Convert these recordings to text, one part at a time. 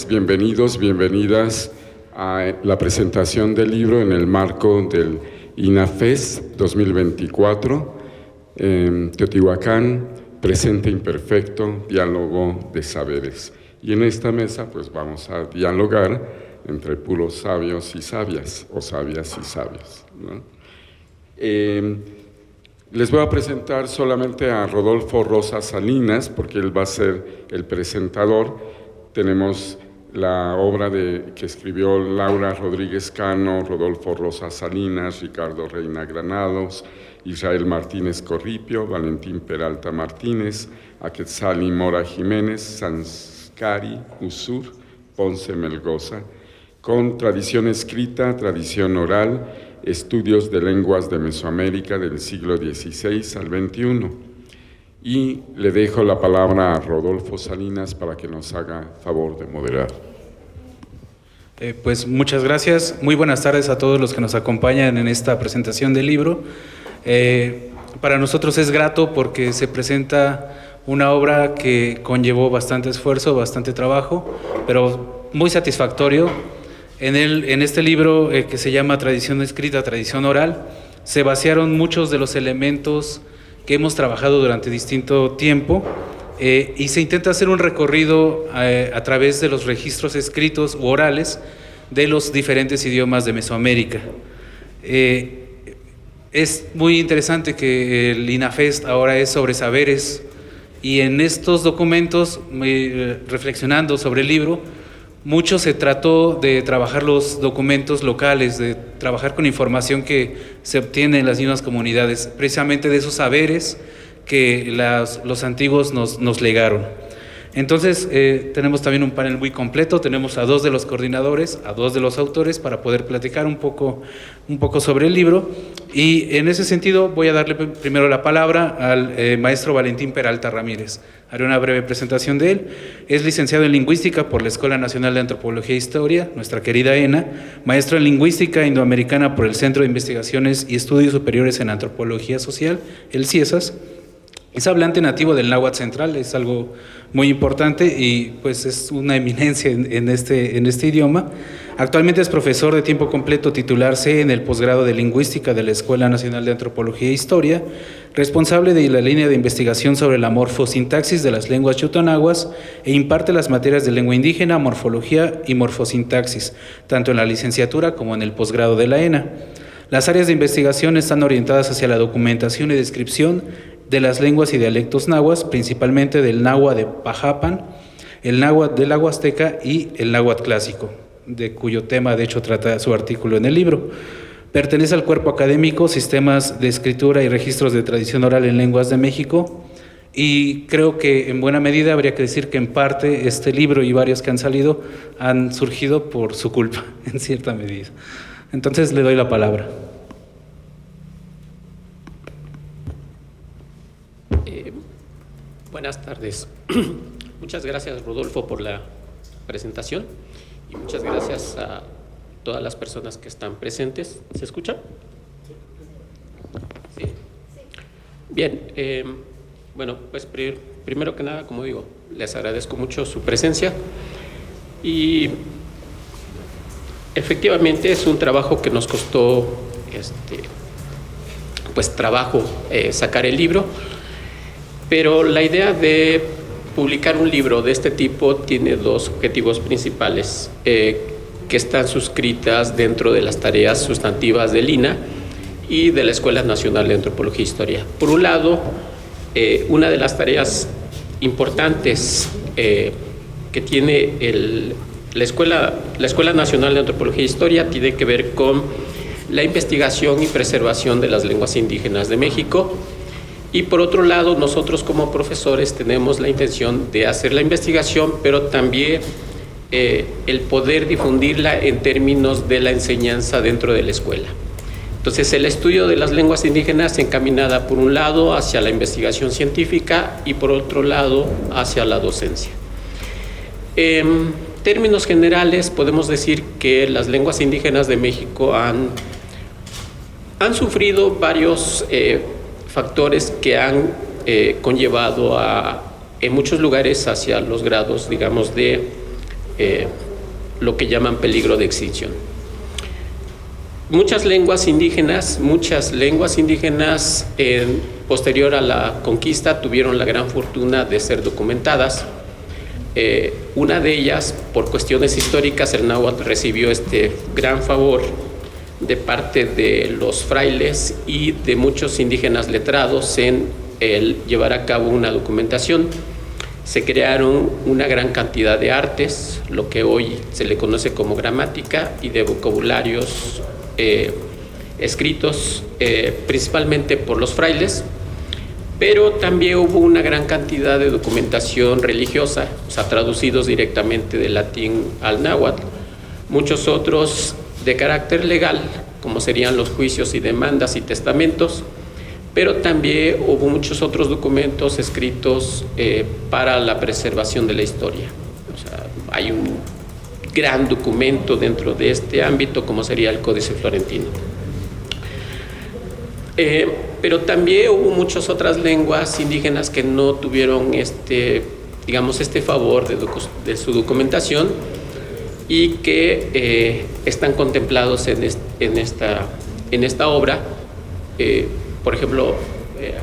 Bienvenidos, bienvenidas a la presentación del libro en el marco del INAFES 2024, Teotihuacán, presente imperfecto, diálogo de saberes. Y en esta mesa pues vamos a dialogar entre puros sabios y sabias, o sabias y sabios, ¿no? Les voy a presentar solamente a Rodolfo Rosa Salinas, porque él va a ser el presentador. Tenemos la obra que escribió Laura Rodríguez Cano, Rodolfo Rosa Salinas, Ricardo Reina Granados, Israel Martínez Corripio, Valentín Peralta Martínez, Aquetzali Mora Jiménez, Sanskari Usur, Ponce Melgoza, con tradición escrita, tradición oral, estudios de lenguas de Mesoamérica del siglo XVI al XXI. Y le dejo la palabra a Rodolfo Salinas para que nos haga favor de moderar. Pues muchas gracias. Muy buenas tardes a todos los que nos acompañan en esta presentación del libro. Para nosotros es grato porque se presenta una obra que conllevó bastante esfuerzo, bastante trabajo, pero muy satisfactorio. En este libro que se llama Tradición Escrita, Tradición Oral, se vaciaron muchos de los elementos que hemos trabajado durante distinto tiempo y se intenta hacer un recorrido a través de los registros escritos u orales de los diferentes idiomas de Mesoamérica. Es muy interesante que el INAFES ahora es sobre saberes, y en estos documentos, reflexionando sobre el libro, mucho se trató de trabajar los documentos locales, de trabajar con información que se obtiene en las mismas comunidades, precisamente de esos saberes que los antiguos nos legaron. Entonces, tenemos también un panel muy completo, tenemos a dos de los coordinadores, a dos de los autores, para poder platicar un poco sobre el libro. Y en ese sentido voy a darle primero la palabra al maestro Valentín Peralta Ramírez. Haré una breve presentación de él. Es licenciado en Lingüística por la Escuela Nacional de Antropología e Historia, nuestra querida ENA, maestro en Lingüística Indoamericana por el Centro de Investigaciones y Estudios Superiores en Antropología Social, el CIESAS. Es hablante nativo del náhuatl central, es algo muy importante y pues es una eminencia en este idioma. Actualmente es profesor de tiempo completo titular C en el posgrado de Lingüística de la Escuela Nacional de Antropología e Historia, responsable de la línea de investigación sobre la morfosintaxis de las lenguas chutonaguas e imparte las materias de lengua indígena, morfología y morfosintaxis, tanto en la licenciatura como en el posgrado de la ENA. Las áreas de investigación están orientadas hacia la documentación y descripción de las lenguas y dialectos nahuas, principalmente del náhuatl de Pajapan, el náhuatl de la Huasteca y el náhuatl clásico, de cuyo tema de hecho trata su artículo en el libro. Pertenece al cuerpo académico Sistemas de Escritura y Registros de Tradición Oral en Lenguas de México, y creo que en buena medida habría que decir que en parte este libro y varios que han salido han surgido por su culpa, en cierta medida. Entonces le doy la palabra. Buenas tardes. Muchas gracias, Rodolfo, por la presentación y muchas gracias a todas las personas que están presentes. ¿Se escucha? Sí. Bien, bueno, pues primero que nada, como digo, les agradezco mucho su presencia y efectivamente es un trabajo que nos costó pues trabajo sacar el libro. Pero la idea de publicar un libro de este tipo tiene dos objetivos principales que están suscritas dentro de las tareas sustantivas del INA y de la Escuela Nacional de Antropología e Historia. Por un lado, una de las tareas importantes que tiene la Escuela Nacional de Antropología e Historia tiene que ver con la investigación y preservación de las lenguas indígenas de México. Y por otro lado, nosotros como profesores tenemos la intención de hacer la investigación, pero también el poder difundirla en términos de la enseñanza dentro de la escuela. Entonces, el estudio de las lenguas indígenas encaminada por un lado hacia la investigación científica y por otro lado hacia la docencia. En términos generales, podemos decir que las lenguas indígenas de México han sufrido varios factores que han conllevado en muchos lugares hacia los grados, digamos, de lo que llaman peligro de extinción. Muchas lenguas indígenas posterior a la conquista tuvieron la gran fortuna de ser documentadas. Una de ellas, por cuestiones históricas, el náhuatl recibió este gran favor de parte de los frailes y de muchos indígenas letrados en el llevar a cabo una documentación. Se crearon una gran cantidad de artes, lo que hoy se le conoce como gramática, y de vocabularios escritos principalmente por los frailes, pero también hubo una gran cantidad de documentación religiosa, o sea, traducidos directamente del latín al náhuatl, muchos otros de carácter legal, como serían los juicios y demandas y testamentos, pero también hubo muchos otros documentos escritos para la preservación de la historia. O sea, hay un gran documento dentro de este ámbito, como sería el Códice Florentino. Pero también hubo muchas otras lenguas indígenas que no tuvieron este favor de su documentación y que están contemplados en esta obra. Por ejemplo,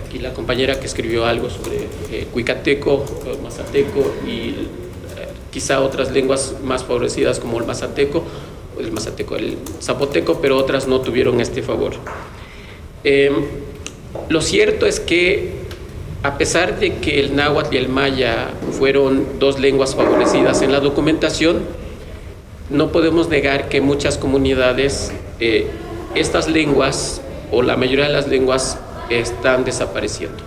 aquí la compañera que escribió algo sobre cuicateco, mazateco y quizá otras lenguas más favorecidas como el zapoteco, pero otras no tuvieron este favor. Lo cierto es que, a pesar de que el náhuatl y el maya fueron dos lenguas favorecidas en la documentación, no podemos negar que muchas comunidades, estas lenguas, o la mayoría de las lenguas, están desapareciendo.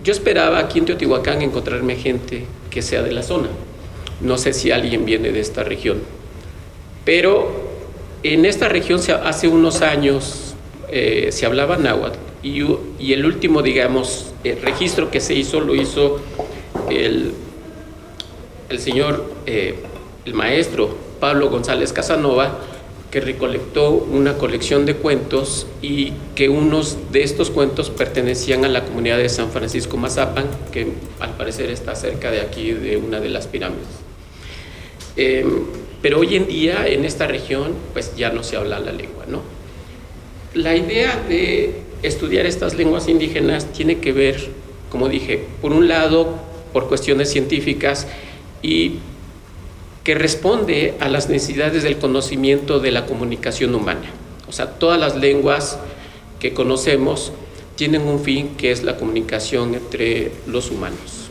Yo esperaba aquí en Teotihuacán encontrarme gente que sea de la zona. No sé si alguien viene de esta región. Pero en esta región hace unos años se hablaba náhuatl y el último, registro que se hizo, lo hizo el señor, el maestro Pablo González Casanova, que recolectó una colección de cuentos y que unos de estos cuentos pertenecían a la comunidad de San Francisco Mazapan, que al parecer está cerca de aquí, de una de las pirámides. Pero hoy en día en esta región pues ya no se habla la lengua, ¿no? La idea de estudiar estas lenguas indígenas tiene que ver, como dije, por un lado por cuestiones científicas y que responde a las necesidades del conocimiento de la comunicación humana. O sea, todas las lenguas que conocemos tienen un fin, que es la comunicación entre los humanos.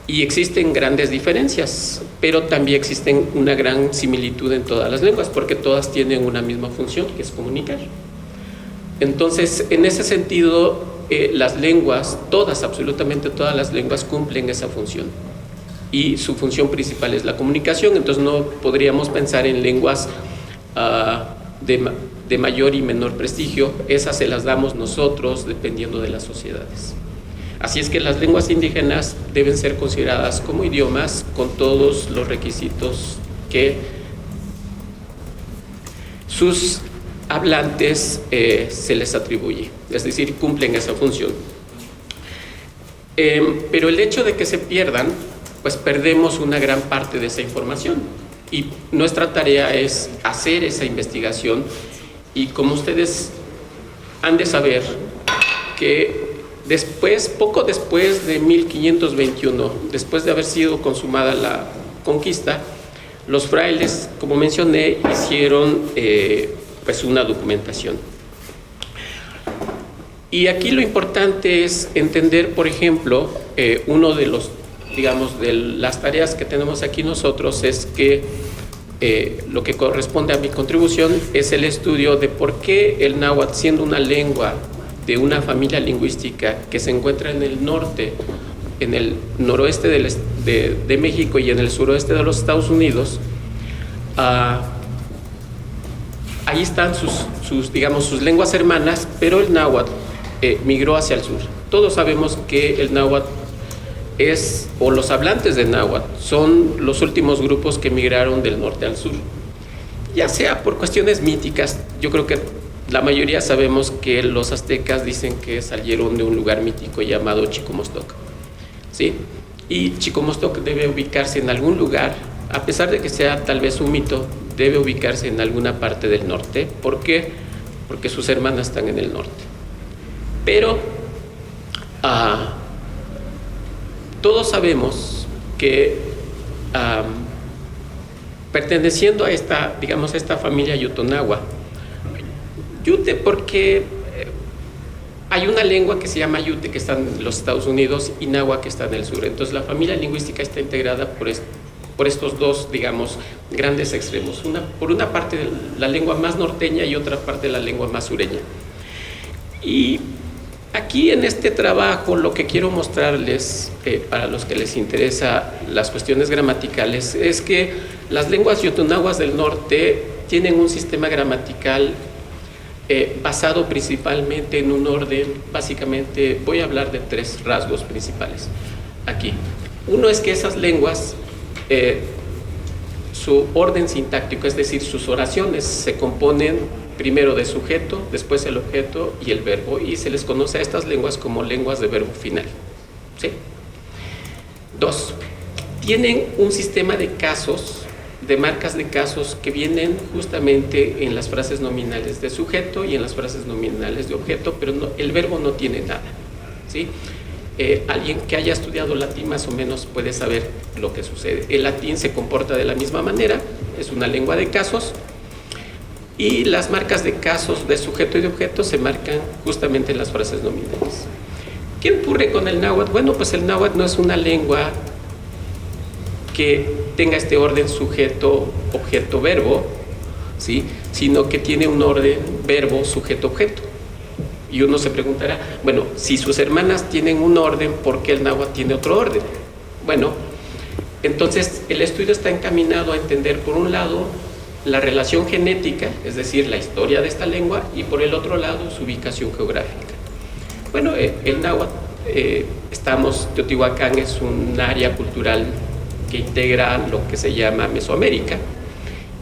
Y existen grandes diferencias, pero también existen una gran similitud en todas las lenguas, porque todas tienen una misma función, que es comunicar. Entonces, en ese sentido, las lenguas, absolutamente todas las lenguas cumplen esa función. Y su función principal es la comunicación, entonces no podríamos pensar en lenguas de mayor y menor prestigio, esas se las damos nosotros dependiendo de las sociedades. Así es que las lenguas indígenas deben ser consideradas como idiomas con todos los requisitos que sus hablantes se les atribuye, es decir, cumplen esa función. Pero el hecho de que se pierdan, pues perdemos una gran parte de esa información y nuestra tarea es hacer esa investigación. Y como ustedes han de saber que poco después de 1521, después de haber sido consumada la conquista, los frailes, como mencioné, hicieron pues una documentación. Y aquí lo importante es entender, por ejemplo, uno de los, de las tareas que tenemos aquí nosotros es que lo que corresponde a mi contribución es el estudio de por qué el náhuatl, siendo una lengua de una familia lingüística que se encuentra en el norte, en el noroeste de México y en el suroeste de los Estados Unidos, ahí están sus lenguas hermanas, pero el náhuatl migró hacia el sur. Todos sabemos que el náhuatl o los hablantes de náhuatl son los últimos grupos que migraron del norte al sur, ya sea por cuestiones míticas. Yo creo que la mayoría sabemos que los aztecas dicen que salieron de un lugar mítico llamado Chicomostoc, ¿sí? y Chicomostoc debe ubicarse en algún lugar, a pesar de que sea tal vez un mito, debe ubicarse en alguna parte del norte. ¿Por qué? Porque sus hermanas están en el norte. Pero todos sabemos que perteneciendo a esta, digamos, a esta familia Yutonagua, Yute porque hay una lengua que se llama Yute, que está en los Estados Unidos, y Nahua, que está en el sur. Entonces la familia lingüística está integrada por estos dos, digamos, grandes extremos. Por una parte la lengua más norteña y otra parte la lengua más sureña. Y aquí en este trabajo lo que quiero mostrarles, para los que les interesa las cuestiones gramaticales, es que las lenguas yotonaguas del norte tienen un sistema gramatical basado principalmente en un orden. Básicamente voy a hablar de 3 rasgos principales aquí. Uno es que esas lenguas, su orden sintáctico, es decir, sus oraciones se componen primero de sujeto, después el objeto y el verbo, y se les conoce a estas lenguas como lenguas de verbo final, ¿sí? 2, tienen un sistema de casos, de marcas de casos que vienen justamente en las frases nominales de sujeto y en las frases nominales de objeto, pero el verbo no tiene nada, ¿sí? Alguien que haya estudiado latín más o menos puede saber lo que sucede. El latín se comporta de la misma manera, es una lengua de casos, y las marcas de casos de sujeto y de objeto se marcan justamente en las frases nominales. ¿Qué ocurre con el náhuatl? Bueno, pues el náhuatl no es una lengua que tenga este orden sujeto, objeto, verbo, ¿sí? Sino que tiene un orden verbo, sujeto, objeto. Y uno se preguntará, bueno, si sus hermanas tienen un orden, ¿por qué el náhuatl tiene otro orden? Bueno, entonces el estudio está encaminado a entender, por un lado, la relación genética, es decir, la historia de esta lengua, y por el otro lado, su ubicación geográfica. Bueno, el náhuatl, Teotihuacán es un área cultural que integra lo que se llama Mesoamérica,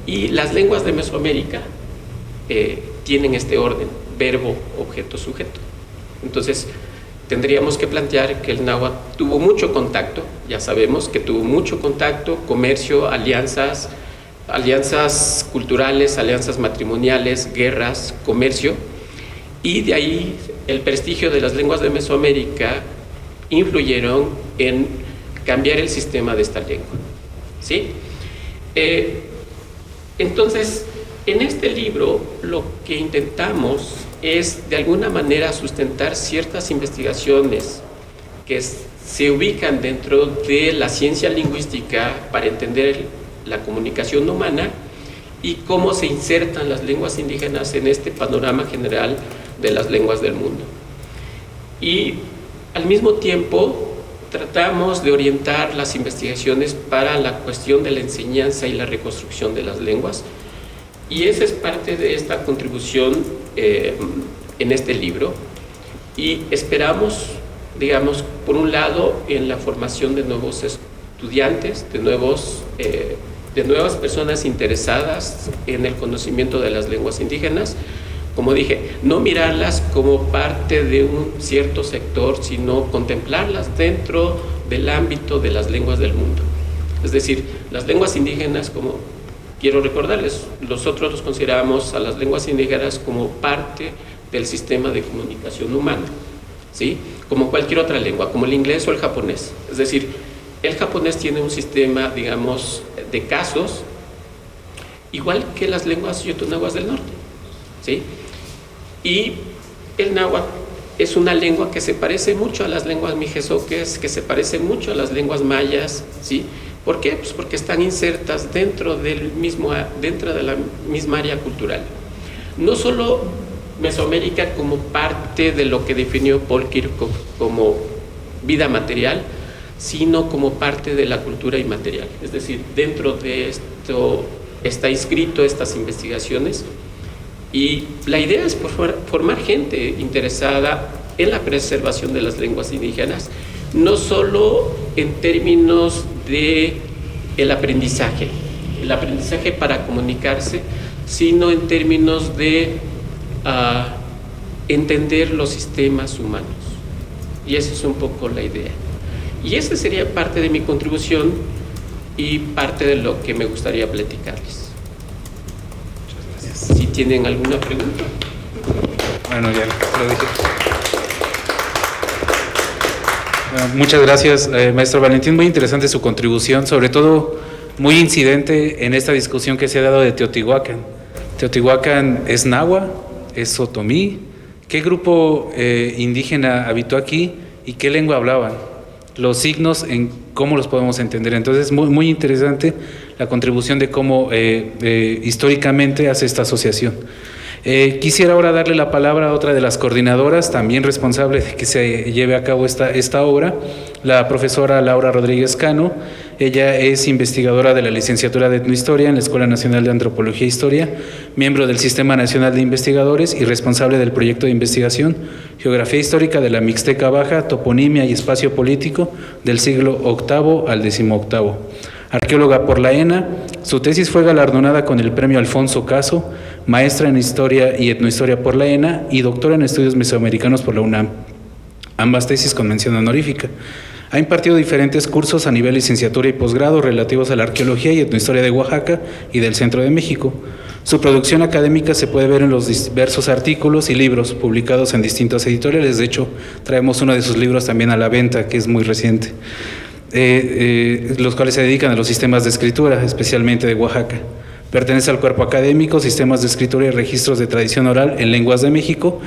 y las lenguas de Mesoamérica tienen este orden, verbo, objeto, sujeto. Entonces, tendríamos que plantear que el náhuatl tuvo mucho contacto, ya sabemos que tuvo mucho contacto, comercio, alianzas culturales, alianzas matrimoniales, guerras, comercio, y de ahí el prestigio de las lenguas de Mesoamérica influyeron en cambiar el sistema de esta lengua, ¿sí? Entonces, en este libro lo que intentamos es de alguna manera sustentar ciertas investigaciones que se ubican dentro de la ciencia lingüística para entender la comunicación humana y cómo se insertan las lenguas indígenas en este panorama general de las lenguas del mundo. Y al mismo tiempo tratamos de orientar las investigaciones para la cuestión de la enseñanza y la reconstrucción de las lenguas, y esa es parte de esta contribución en este libro, y esperamos, digamos, por un lado, en la formación de nuevos estudiantes, de nuevas personas interesadas en el conocimiento de las lenguas indígenas. Como dije, no mirarlas como parte de un cierto sector, sino contemplarlas dentro del ámbito de las lenguas del mundo. Es decir, las lenguas indígenas, como quiero recordarles, nosotros los consideramos a las lenguas indígenas como parte del sistema de comunicación humana, ¿sí? Como cualquier otra lengua, como el inglés o el japonés. Es decir, el japonés tiene un sistema, digamos, de casos, igual que las lenguas yotonaguas del norte, ¿sí? Y el náhuatl es una lengua que se parece mucho a las lenguas mijezoques, que se parece mucho a las lenguas mayas, ¿sí? ¿Por qué? Pues porque están insertas dentro de la misma área cultural. No solo Mesoamérica como parte de lo que definió Paul Kirchhoff como vida material, sino como parte de la cultura inmaterial. Es decir, dentro de esto está inscrito estas investigaciones, y la idea es formar gente interesada en la preservación de las lenguas indígenas, no solo en términos de el aprendizaje para comunicarse, sino en términos de entender los sistemas humanos. Y esa es un poco la idea. Y esa sería parte de mi contribución y parte de lo que me gustaría platicarles. Muchas gracias. Si tienen alguna pregunta. Bueno, ya lo dije. Bueno, muchas gracias, maestro Valentín. Muy interesante su contribución, sobre todo muy incidente en esta discusión que se ha dado de Teotihuacán. Teotihuacán es náhuatl, es otomí. ¿Qué grupo indígena habitó aquí y qué lengua hablaban? Los signos, en cómo los podemos entender. Entonces, muy, muy interesante la contribución de cómo históricamente hace esta asociación. Quisiera ahora darle la palabra a otra de las coordinadoras, también responsable de que se lleve a cabo esta obra, la profesora Laura Rodríguez Cano. Ella es investigadora de la licenciatura de Etnohistoria en la Escuela Nacional de Antropología e Historia, miembro del Sistema Nacional de Investigadores y responsable del proyecto de investigación Geografía Histórica de la Mixteca Baja, Toponimia y Espacio Político del siglo VIII al XVIII. Arqueóloga por la ENA, su tesis fue galardonada con el Premio Alfonso Caso, maestra en Historia y Etnohistoria por la ENA y doctora en Estudios Mesoamericanos por la UNAM, ambas tesis con mención honorífica. Ha impartido diferentes cursos a nivel licenciatura y posgrado relativos a la arqueología y etnohistoria de Oaxaca y del centro de México. Su producción académica se puede ver en los diversos artículos y libros publicados en distintas editoriales. De hecho, traemos uno de sus libros también a la venta, que es muy reciente. Los cuales se dedican a los sistemas de escritura, especialmente de Oaxaca. Pertenece al cuerpo académico Sistemas de Escritura y Registros de Tradición Oral en Lenguas de México.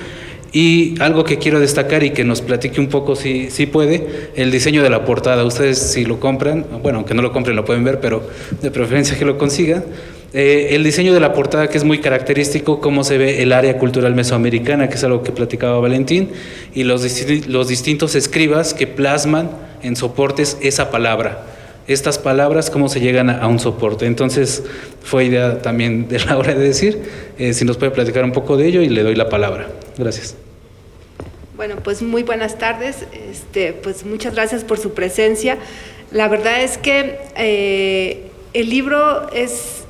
Y algo que quiero destacar y que nos platique un poco, si puede, el diseño de la portada. Ustedes, si lo compran, bueno, aunque no lo compren, lo pueden ver, pero de preferencia que lo consigan. El diseño de la portada, que es muy característico, cómo se ve el área cultural mesoamericana, que es algo que platicaba Valentín, y los distintos escribas que plasman en soportes esa palabra. Estas palabras, cómo se llegan a un soporte. Entonces, fue idea también de la hora de decir, si nos puede platicar un poco de ello y le doy la palabra. Gracias. Bueno, pues muy buenas tardes. Pues muchas gracias por su presencia. La verdad es que el libro es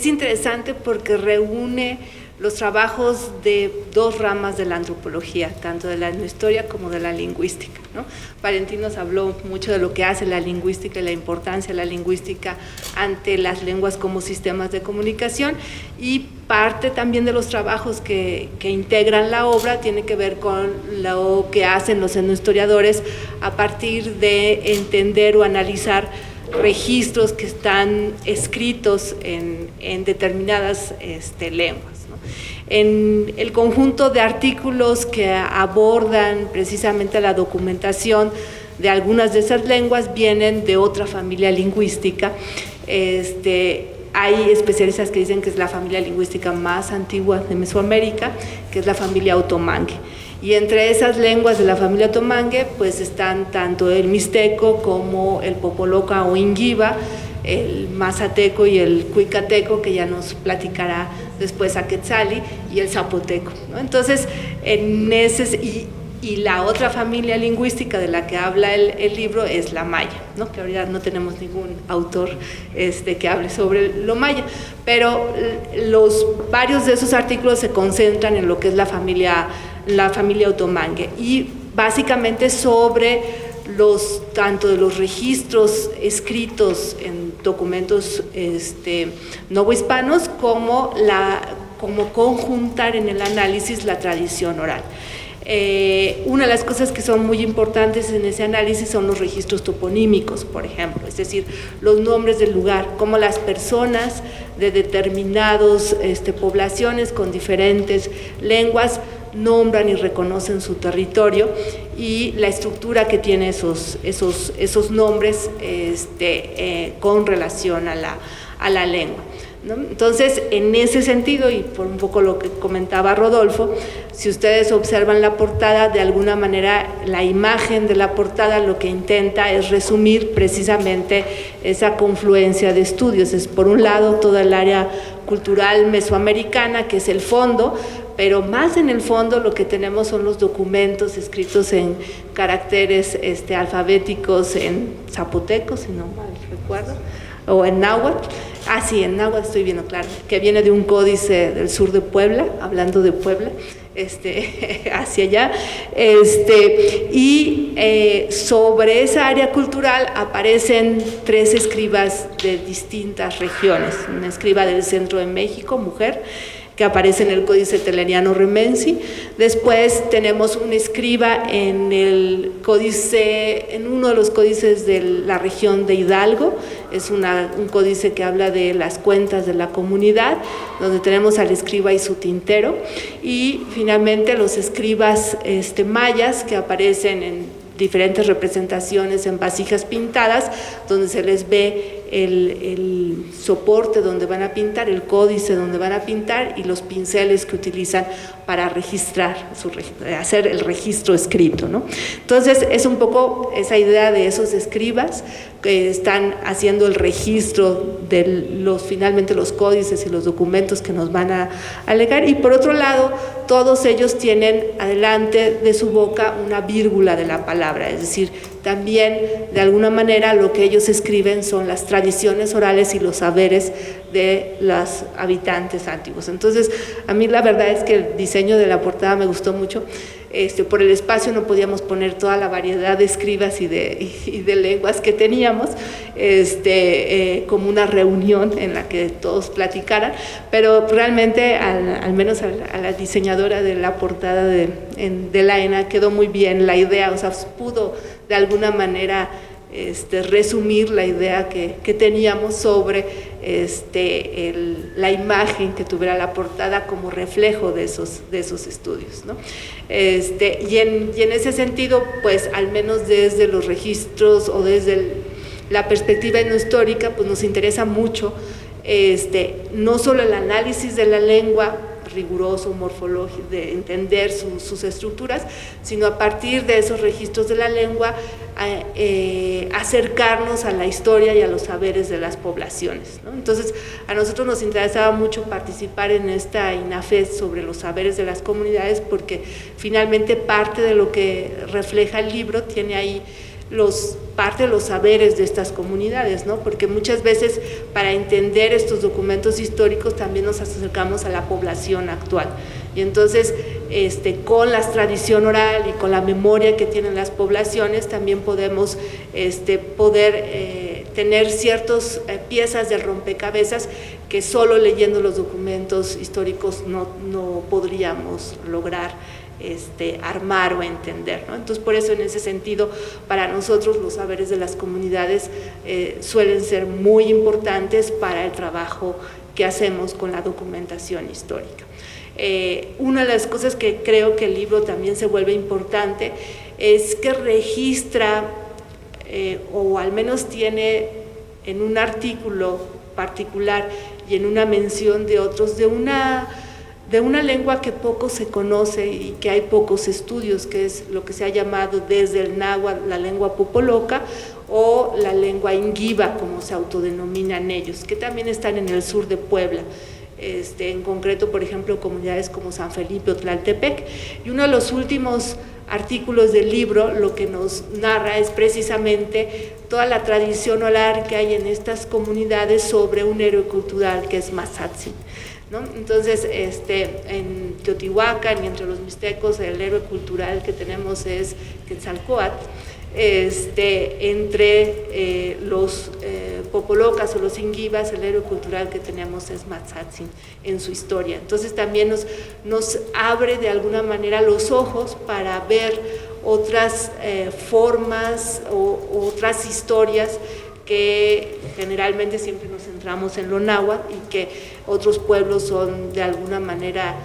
interesante porque reúne los trabajos de dos ramas de la antropología, tanto de la etnohistoria como de la lingüística, ¿no? Valentín nos habló mucho de lo que hace la lingüística y la importancia de la lingüística ante las lenguas como sistemas de comunicación, y parte también de los trabajos que integran la obra tiene que ver con lo que hacen los etnohistoriadores a partir de entender o analizar registros que están escritos en determinadas lenguas. En el conjunto de artículos que abordan precisamente la documentación de algunas de esas lenguas vienen de otra familia lingüística. Hay especialistas que dicen que es la familia lingüística más antigua de Mesoamérica, que es la familia otomangue. Y entre esas lenguas de la familia otomangue pues están tanto el mixteco como el popoloca o inguiba, el mazateco y el cuicateco, que ya nos platicará después Aquetzali, y el zapoteco, ¿no? Entonces, y la otra familia lingüística de la que habla el libro es la maya, ¿no? Que ahorita no tenemos ningún autor que hable sobre lo maya, pero varios de esos artículos se concentran en lo que es la familia otomangue, y básicamente sobre tanto de los registros escritos en documentos novohispanos como conjuntar en el análisis la tradición oral. Una de las cosas que son muy importantes en ese análisis son los registros toponímicos, por ejemplo, es decir, los nombres del lugar, cómo las personas de determinadas poblaciones con diferentes lenguas nombran y reconocen su territorio, y la estructura que tiene esos nombres con relación a la lengua, ¿no? Entonces, en ese sentido, y por un poco lo que comentaba Rodolfo, si ustedes observan la portada, de alguna manera la imagen de la portada lo que intenta es resumir precisamente esa confluencia de estudios. Es por un lado toda el área cultural mesoamericana, que es el fondo, pero más en el fondo lo que tenemos son los documentos escritos en caracteres alfabéticos en zapoteco, si no mal recuerdo, o en náhuatl. Sí, en náhuatl estoy viendo, claro, que viene de un códice del sur de Puebla, hablando de Puebla, hacia allá, y sobre esa área cultural aparecen 3 escribas de distintas regiones, una escriba del centro de México, mujer, que aparece en el Códice Telleriano Remensi. Después tenemos un escriba en uno de los códices de la región de Hidalgo, es un códice que habla de las cuentas de la comunidad, donde tenemos al escriba y su tintero, y finalmente los escribas mayas, que aparecen en diferentes representaciones en vasijas pintadas, donde se les ve el soporte donde van a pintar, el códice donde van a pintar y los pinceles que utilizan para registrar, hacer el registro escrito, ¿no? Entonces es un poco esa idea de esos escribas que están haciendo el registro de finalmente los códices y los documentos que nos van a legar, y por otro lado todos ellos tienen adelante de su boca una vírgula de la palabra, es decir, también de alguna manera lo que ellos escriben son las tradiciones orales y los saberes de los habitantes antiguos. Entonces a mí la verdad es que el diseño de la portada me gustó mucho. Por el espacio no podíamos poner toda la variedad de escribas y de lenguas que teníamos, como una reunión en la que todos platicaran, pero realmente al menos a la diseñadora de la portada de la ENA quedó muy bien la idea, o sea, pudo de alguna manera resumir la idea que teníamos sobre la imagen que tuviera la portada como reflejo de esos estudios, ¿no? Y en ese sentido, pues al menos desde los registros o desde la perspectiva etnohistórica, pues nos interesa mucho no solo el análisis de la lengua riguroso, morfológico, de entender sus estructuras, sino a partir de esos registros de la lengua acercarnos a la historia y a los saberes de las poblaciones, ¿no? Entonces a nosotros nos interesaba mucho participar en esta INAFEST sobre los saberes de las comunidades, porque finalmente parte de lo que refleja el libro tiene ahí parte de los saberes de estas comunidades, ¿no? Porque muchas veces para entender estos documentos históricos también nos acercamos a la población actual, y entonces con la tradición oral y con la memoria que tienen las poblaciones también podemos tener ciertas piezas de rompecabezas que solo leyendo los documentos históricos no podríamos lograr armar o entender, ¿no? Entonces por eso en ese sentido para nosotros los saberes de las comunidades suelen ser muy importantes para el trabajo que hacemos con la documentación histórica. Una de las cosas que creo que el libro también se vuelve importante es que registra o al menos tiene en un artículo particular y en una mención de otros de una lengua que poco se conoce y que hay pocos estudios, que es lo que se ha llamado desde el náhuatl la lengua popoloca o la lengua inguiba, como se autodenominan ellos, que también están en el sur de Puebla. En concreto, por ejemplo, comunidades como San Felipe o Tlaltepec. Y uno de los últimos artículos del libro lo que nos narra es precisamente toda la tradición oral que hay en estas comunidades sobre un héroe cultural que es Mazatzin, ¿no? Entonces, en Teotihuacán y entre los mixtecos el héroe cultural que tenemos es Quetzalcóatl, entre los popolocas o los inguibas el héroe cultural que tenemos es Mazatzin en su historia. Entonces también nos abre de alguna manera los ojos para ver otras formas o otras historias que generalmente siempre nos centramos en lo náhuatl y que otros pueblos son de alguna manera,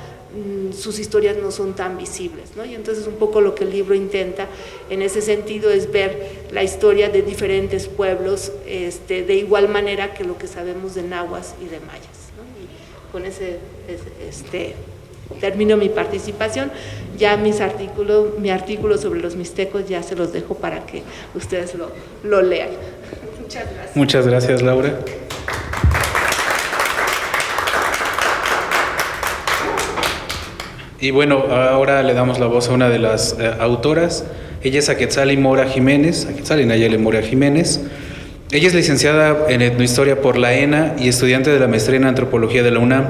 sus historias no son tan visibles, ¿no? Y entonces un poco lo que el libro intenta en ese sentido es ver la historia de diferentes pueblos de igual manera que lo que sabemos de nahuas y de mayas, ¿no? Y con ese termino mi participación. Ya mi artículo sobre los mixtecos ya se los dejo para que ustedes lo lean. Muchas gracias. Muchas gracias, Laura. Y bueno, ahora le damos la voz a una de las autoras. Ella es Aquetzali Mora Jiménez, Aquetzali Nayeli Mora Jiménez. Ella es licenciada en etnohistoria por la ENA y estudiante de la maestría en antropología de la UNAM.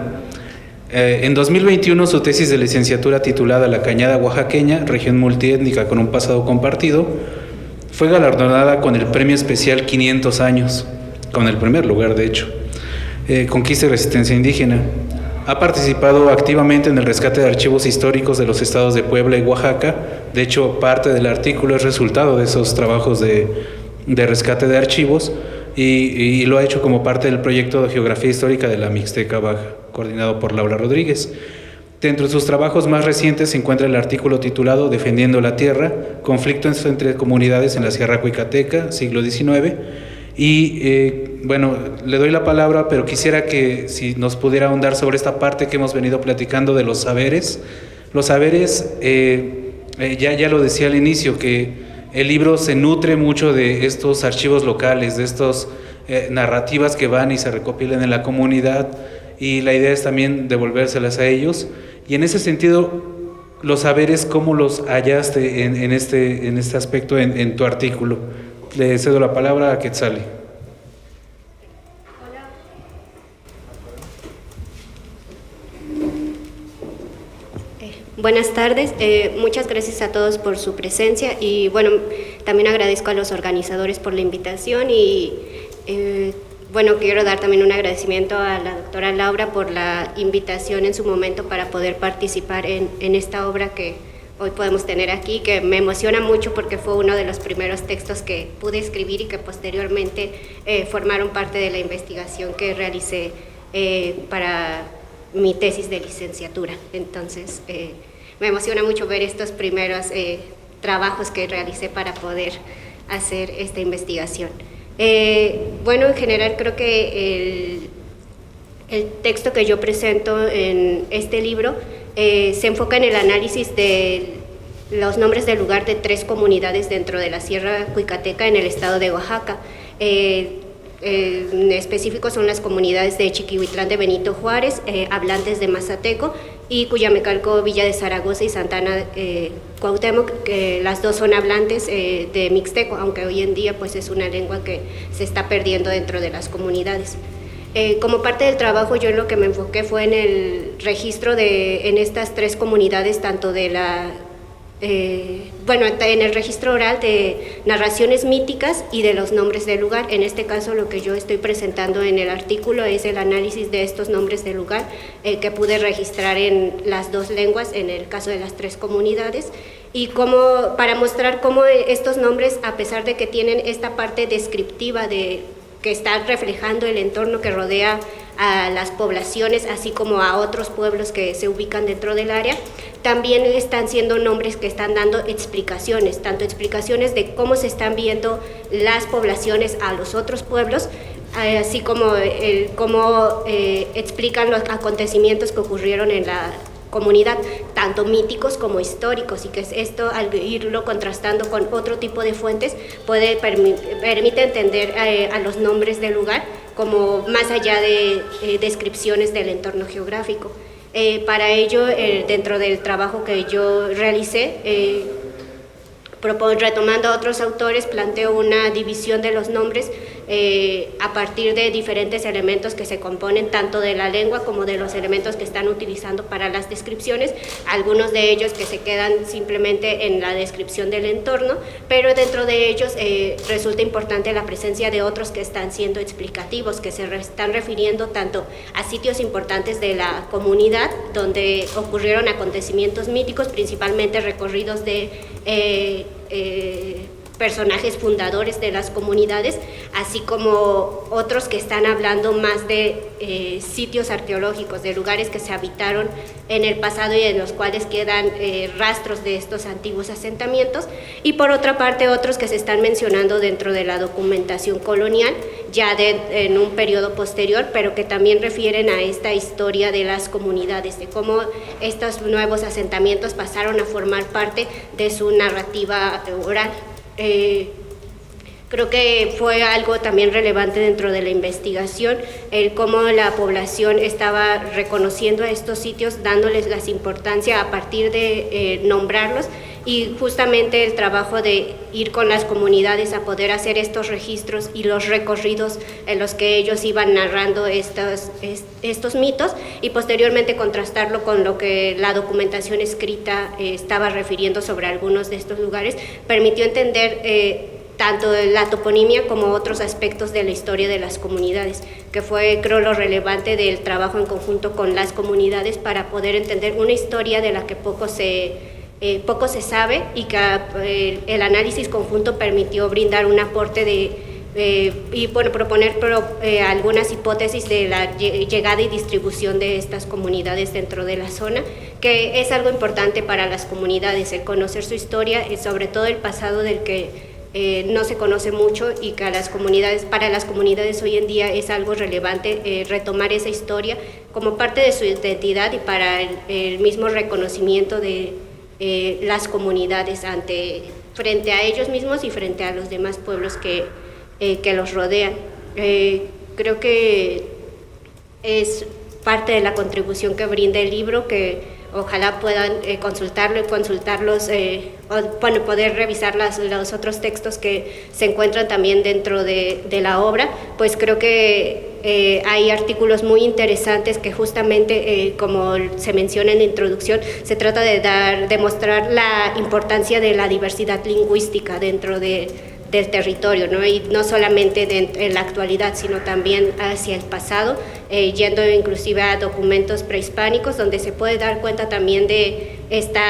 En 2021 su tesis de licenciatura titulada La Cañada Oaxaqueña, región multiétnica con un pasado compartido, fue galardonada con el Premio Especial 500 años, con el primer lugar de hecho, Conquista y Resistencia Indígena. Ha participado activamente en el rescate de archivos históricos de los estados de Puebla y Oaxaca. De hecho, parte del artículo es resultado de esos trabajos de rescate de archivos y lo ha hecho como parte del proyecto de Geografía Histórica de la Mixteca Baja, coordinado por Laura Rodríguez. Dentro de sus trabajos más recientes se encuentra el artículo titulado Defendiendo la Tierra, conflictos entre comunidades en la Sierra Cuicateca, siglo XIX. Y bueno, le doy la palabra, pero quisiera que si nos pudiera ahondar sobre esta parte que hemos venido platicando de los saberes. Los saberes, ya lo decía al inicio, que el libro se nutre mucho de estos archivos locales, de estas narrativas que van y se recopilan en la comunidad, y la idea es también devolvérselas a ellos. Y en ese sentido, los saberes, ¿cómo los hallaste en este aspecto en tu artículo? Le cedo la palabra a Quetzali. Buenas tardes, muchas gracias a todos por su presencia y bueno, también agradezco a los organizadores por la invitación y bueno, quiero dar también un agradecimiento a la doctora Laura por la invitación en su momento para poder participar en esta obra que hoy podemos tener aquí, que me emociona mucho porque fue uno de los primeros textos que pude escribir y que posteriormente formaron parte de la investigación que realicé para mi tesis de licenciatura. Entonces, me emociona mucho ver estos primeros trabajos que realicé para poder hacer esta investigación. Bueno, en general creo que el texto que yo presento en este libro se enfoca en el análisis de los nombres del lugar de 3 comunidades dentro de la Sierra Cuicateca en el estado de Oaxaca. En específico son las comunidades de Chiquihuitlán de Benito Juárez, hablantes de Mazateco, y Cuyamecalco, Villa de Zaragoza y Santana Cuauhtémoc, que las dos son hablantes de mixteco, aunque hoy en día pues es una lengua que se está perdiendo dentro de las comunidades. Como parte del trabajo yo en lo que me enfoqué fue en el registro en estas 3 comunidades, tanto de en el registro oral de narraciones míticas y de los nombres del lugar. En este caso lo que yo estoy presentando en el artículo es el análisis de estos nombres del lugar que pude registrar en las 2 lenguas, en el caso de las 3 comunidades, y para mostrar cómo estos nombres, a pesar de que tienen esta parte descriptiva que está reflejando el entorno que rodea a las poblaciones, así como a otros pueblos que se ubican dentro del área, también están siendo nombres que están dando explicaciones, tanto explicaciones de cómo se están viendo las poblaciones a los otros pueblos, así como cómo explican los acontecimientos que ocurrieron en la comunidad, tanto míticos como históricos, y que esto, al irlo contrastando con otro tipo de fuentes, permite entender a los nombres del lugar como más allá de descripciones del entorno geográfico. Para ello, dentro del trabajo que yo realicé, retomando a otros autores, planteo una división de los nombres a partir de diferentes elementos que se componen tanto de la lengua como de los elementos que están utilizando para las descripciones, algunos de ellos que se quedan simplemente en la descripción del entorno, pero dentro de ellos resulta importante la presencia de otros que están siendo explicativos, que se están refiriendo tanto a sitios importantes de la comunidad donde ocurrieron acontecimientos míticos, principalmente recorridos de personajes fundadores de las comunidades, así como otros que están hablando más de sitios arqueológicos, de lugares que se habitaron en el pasado y en los cuales quedan rastros de estos antiguos asentamientos, y por otra parte otros que se están mencionando dentro de la documentación colonial, ya en un periodo posterior, pero que también refieren a esta historia de las comunidades, de cómo estos nuevos asentamientos pasaron a formar parte de su narrativa oral. Creo que fue algo también relevante dentro de la investigación, el cómo la población estaba reconociendo a estos sitios, dándoles la importancia a partir de nombrarlos, y justamente el trabajo de ir con las comunidades a poder hacer estos registros y los recorridos en los que ellos iban narrando estos mitos y posteriormente contrastarlo con lo que la documentación escrita estaba refiriendo sobre algunos de estos lugares, permitió entender tanto la toponimia como otros aspectos de la historia de las comunidades, que fue, creo, lo relevante del trabajo en conjunto con las comunidades para poder entender una historia de la que poco se sabe y que el análisis conjunto permitió brindar un aporte y bueno, proponer algunas hipótesis de la llegada y distribución de estas comunidades dentro de la zona, que es algo importante para las comunidades, el conocer su historia y sobre todo el pasado del que no se conoce mucho y que para las comunidades hoy en día es algo relevante retomar esa historia como parte de su identidad y para el mismo reconocimiento de las comunidades frente a ellos mismos y frente a los demás pueblos que los rodean. Creo que es parte de la contribución que brinda el libro, que ojalá puedan consultarlo y poder revisar los otros textos que se encuentran también dentro de la obra, pues creo que hay artículos muy interesantes que justamente, como se menciona en la introducción, se trata de mostrar la importancia de la diversidad lingüística dentro del territorio, ¿no? Y no solamente en la actualidad, sino también hacia el pasado, yendo inclusive a documentos prehispánicos, donde se puede dar cuenta también de esta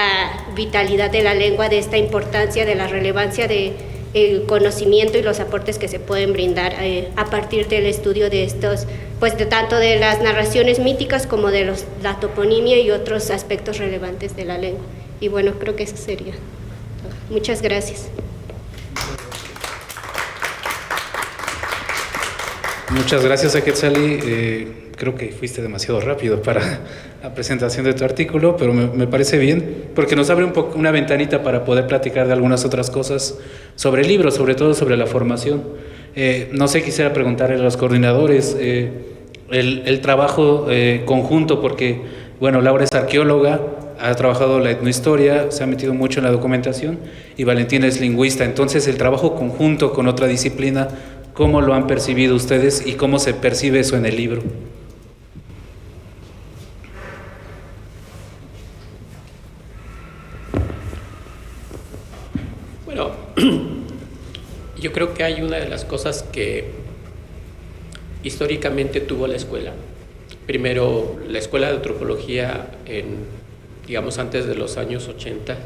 vitalidad de la lengua, de esta importancia, de la relevancia del conocimiento y los aportes que se pueden brindar a partir del estudio de estos, pues tanto de las narraciones míticas como de la toponimia y otros aspectos relevantes de la lengua. Y bueno, creo que eso sería todo. Muchas gracias. Muchas gracias a Quetzalí. Creo que fuiste demasiado rápido para la presentación de tu artículo, pero me parece bien, porque nos abre una ventanita para poder platicar de algunas otras cosas sobre el libro, sobre todo sobre la formación. No sé, quisiera preguntarle a los coordinadores el trabajo conjunto, porque, bueno, Laura es arqueóloga, ha trabajado la etnohistoria, se ha metido mucho en la documentación, y Valentina es lingüista. Entonces, el trabajo conjunto con otra disciplina, ¿cómo lo han percibido ustedes y cómo se percibe eso en el libro? Bueno, yo creo que hay una de las cosas que históricamente tuvo la escuela. Primero, la escuela de antropología, digamos, antes de los años 80,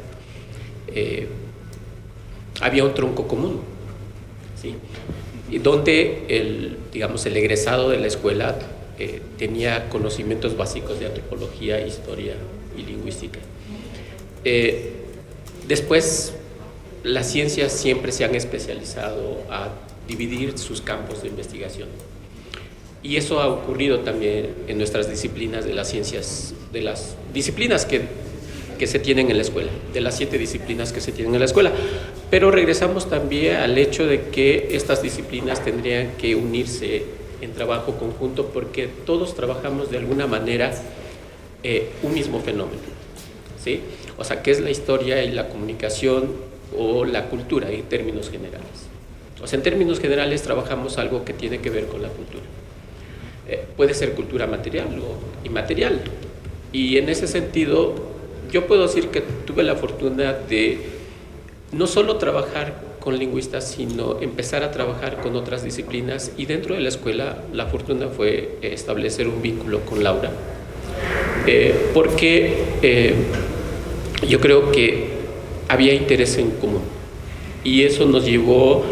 había un tronco común, ¿sí? Y donde el egresado de la escuela tenía conocimientos básicos de antropología, historia y lingüística. Después, las ciencias siempre se han especializado a dividir sus campos de investigación. Y eso ha ocurrido también en nuestras disciplinas de las ciencias, de las disciplinas que se tienen en la escuela, de las 7 disciplinas que se tienen en la escuela. Pero regresamos también al hecho de que estas disciplinas tendrían que unirse en trabajo conjunto, porque todos trabajamos de alguna manera un mismo fenómeno, ¿sí? O sea, ¿qué es la historia y la comunicación o la cultura en términos generales? O sea, en términos generales trabajamos algo que tiene que ver con la cultura. Puede ser cultura material o inmaterial. Y en ese sentido, yo puedo decir que tuve la fortuna de no solo trabajar con lingüistas, sino empezar a trabajar con otras disciplinas. Y dentro de la escuela, la fortuna fue establecer un vínculo con Laura, porque yo creo que había interés en común. Y eso nos llevó,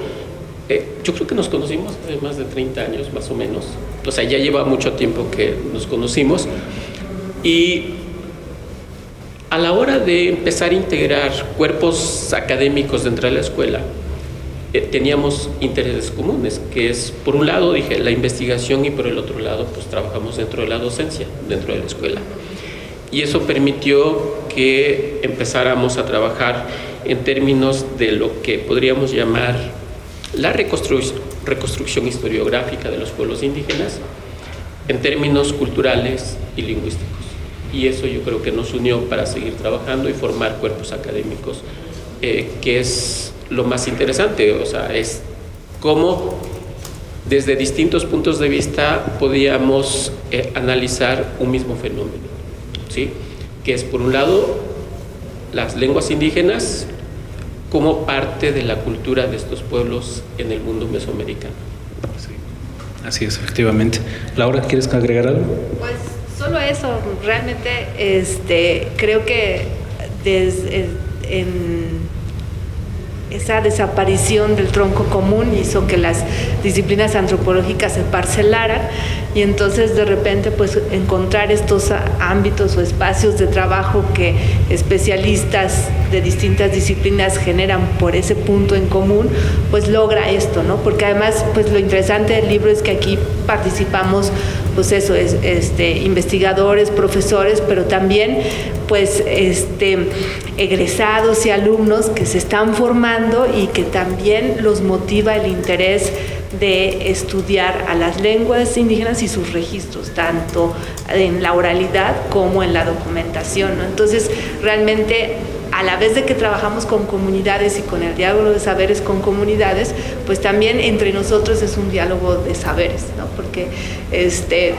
yo creo que nos conocimos hace más de 30 años, más o menos. O sea, ya lleva mucho tiempo que nos conocimos. Y a la hora de empezar a integrar cuerpos académicos dentro de la escuela, teníamos intereses comunes, que es, por un lado, dije, la investigación, y por el otro lado, pues trabajamos dentro de la docencia, dentro de la escuela. Y eso permitió que empezáramos a trabajar en términos de lo que podríamos llamar la reconstrucción historiográfica de los pueblos indígenas, en términos culturales y lingüísticos. Y eso yo creo que nos unió para seguir trabajando y formar cuerpos académicos que es lo más interesante, o sea, es cómo desde distintos puntos de vista podíamos analizar un mismo fenómeno, ¿sí? Que es, por un lado, las lenguas indígenas como parte de la cultura de estos pueblos en el mundo mesoamericano. Sí, así es, efectivamente. Laura, ¿quieres agregar algo? Pues solo eso, realmente creo que en esa desaparición del tronco común hizo que las disciplinas antropológicas se parcelaran, y entonces de repente pues encontrar estos ámbitos o espacios de trabajo que especialistas de distintas disciplinas generan por ese punto en común, pues logra esto, ¿no? Porque además pues lo interesante del libro es que aquí participamos pues eso, investigadores, profesores, pero también pues egresados y alumnos que se están formando y que también los motiva el interés de estudiar a las lenguas indígenas y sus registros, tanto en la oralidad como en la documentación, ¿no? Entonces, realmente, a la vez de que trabajamos con comunidades y con el diálogo de saberes con comunidades, pues también entre nosotros es un diálogo de saberes, ¿no? Porque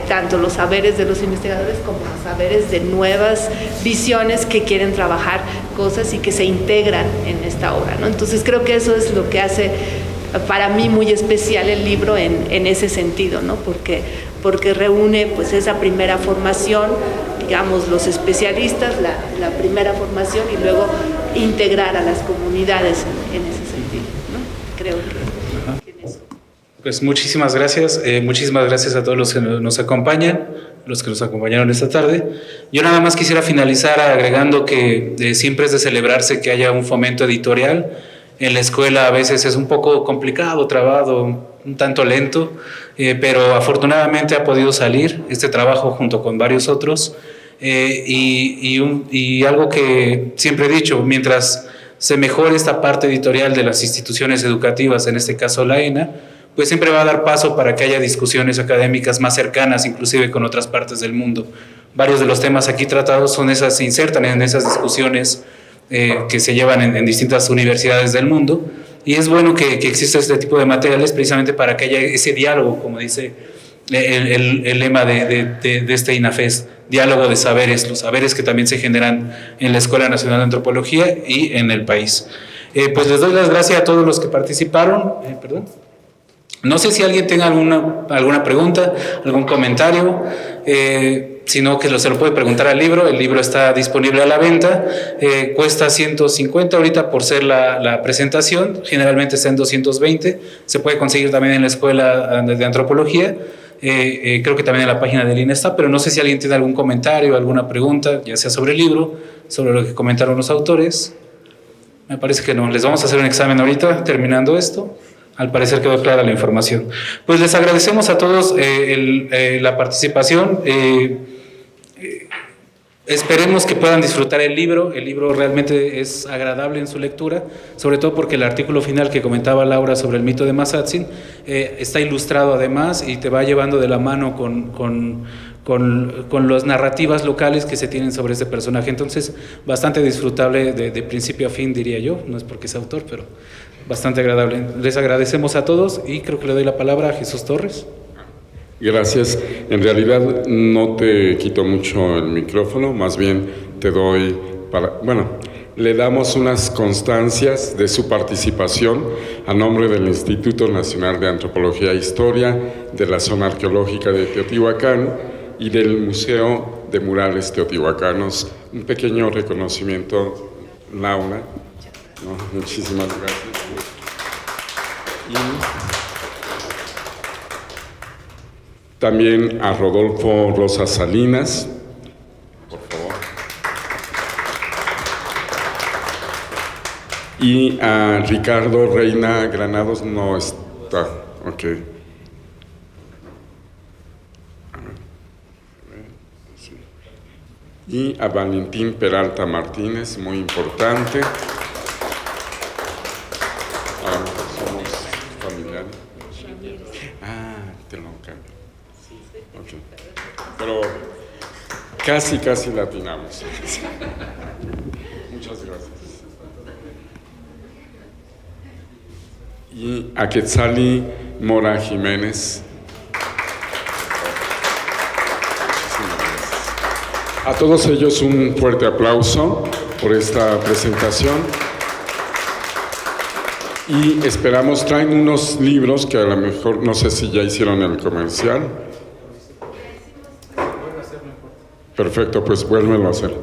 tanto los saberes de los investigadores como los saberes de nuevas visiones que quieren trabajar cosas y que se integran en esta obra, ¿no? Entonces creo que eso es lo que hace para mí muy especial el libro en ese sentido, ¿no? Porque reúne pues esa primera formación, digamos, los especialistas, la primera formación, y luego integrar a las comunidades en ese sentido, ¿no? Creo que en eso. Pues muchísimas gracias a todos los que nos acompañan, los que nos acompañaron esta tarde. Yo nada más quisiera finalizar agregando que siempre es de celebrarse que haya un fomento editorial. En la escuela a veces es un poco complicado, trabado, un tanto lento, pero afortunadamente ha podido salir este trabajo junto con varios otros, y algo que siempre he dicho, mientras se mejore esta parte editorial de las instituciones educativas, en este caso la ENA, pues siempre va a dar paso para que haya discusiones académicas más cercanas, inclusive con otras partes del mundo. Varios de los temas aquí tratados se insertan en esas discusiones que se llevan en distintas universidades del mundo, y es bueno que exista este tipo de materiales precisamente para que haya ese diálogo, como dice el lema de este INAFEST, diálogo de saberes, los saberes que también se generan en la Escuela Nacional de Antropología y en el país. Pues les doy las gracias a todos los que participaron. No sé si alguien tenga alguna pregunta, algún comentario, si no, que se lo puede preguntar al libro. El libro está disponible a la venta, cuesta 150 ahorita por ser la presentación, generalmente está en 220, se puede conseguir también en la Escuela de Antropología, creo que también en la página del INA está, pero no sé si alguien tiene algún comentario, alguna pregunta, ya sea sobre el libro, sobre lo que comentaron los autores. Me parece que no. Les vamos a hacer un examen ahorita, terminando esto. Al parecer quedó clara la información. Pues les agradecemos a todos la participación. Esperemos que puedan disfrutar el libro. El libro realmente es agradable en su lectura, sobre todo porque el artículo final que comentaba Laura sobre el mito de Mazatzin está ilustrado además y te va llevando de la mano con las narrativas locales que se tienen sobre ese personaje. Entonces, bastante disfrutable de principio a fin, diría yo. No es porque sea autor, pero bastante agradable. Les agradecemos a todos y creo que le doy la palabra a Jesús Torres. Gracias. En realidad no te quito mucho el micrófono, más bien te doy le damos unas constancias de su participación a nombre del Instituto Nacional de Antropología e Historia, de la Zona Arqueológica de Teotihuacán y del Museo de Murales Teotihuacanos. Un pequeño reconocimiento, Laura. Muchísimas gracias. Y también a Rodolfo Rosas Salinas, por favor. Y a Ricardo Reina Granados, no está, ok. Y a Valentín Peralta Martínez, muy importante. Somos familiares. Te lo cambio. Okay. Pero casi latinamos. Muchas gracias. y a Quetzali Mora Jiménez. A todos ellos un fuerte aplauso por esta presentación. Y esperamos, traen unos libros que a lo mejor, no sé si ya hicieron el comercial. Perfecto, pues vuélvelo a hacer.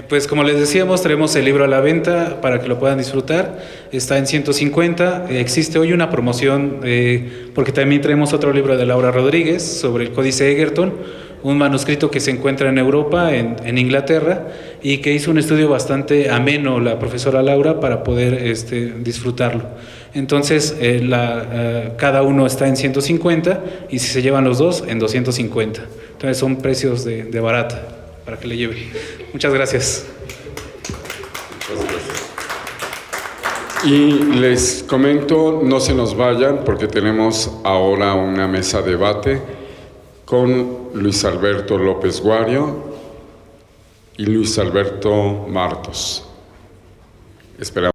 Pues como les decíamos, traemos el libro a la venta para que lo puedan disfrutar. Está en 150. Existe hoy una promoción porque también traemos otro libro de Laura Rodríguez sobre el Códice Egerton, un manuscrito que se encuentra en Europa, en Inglaterra, y que hizo un estudio bastante ameno la profesora Laura para poder disfrutarlo. Entonces, cada uno está en 150 y si se llevan los dos, en 250. Entonces son precios de barata para que le lleven. Muchas gracias. Y les comento, no se nos vayan porque tenemos ahora una mesa de debate con Luis Alberto López Guario y Luis Alberto Martos. Esperamos.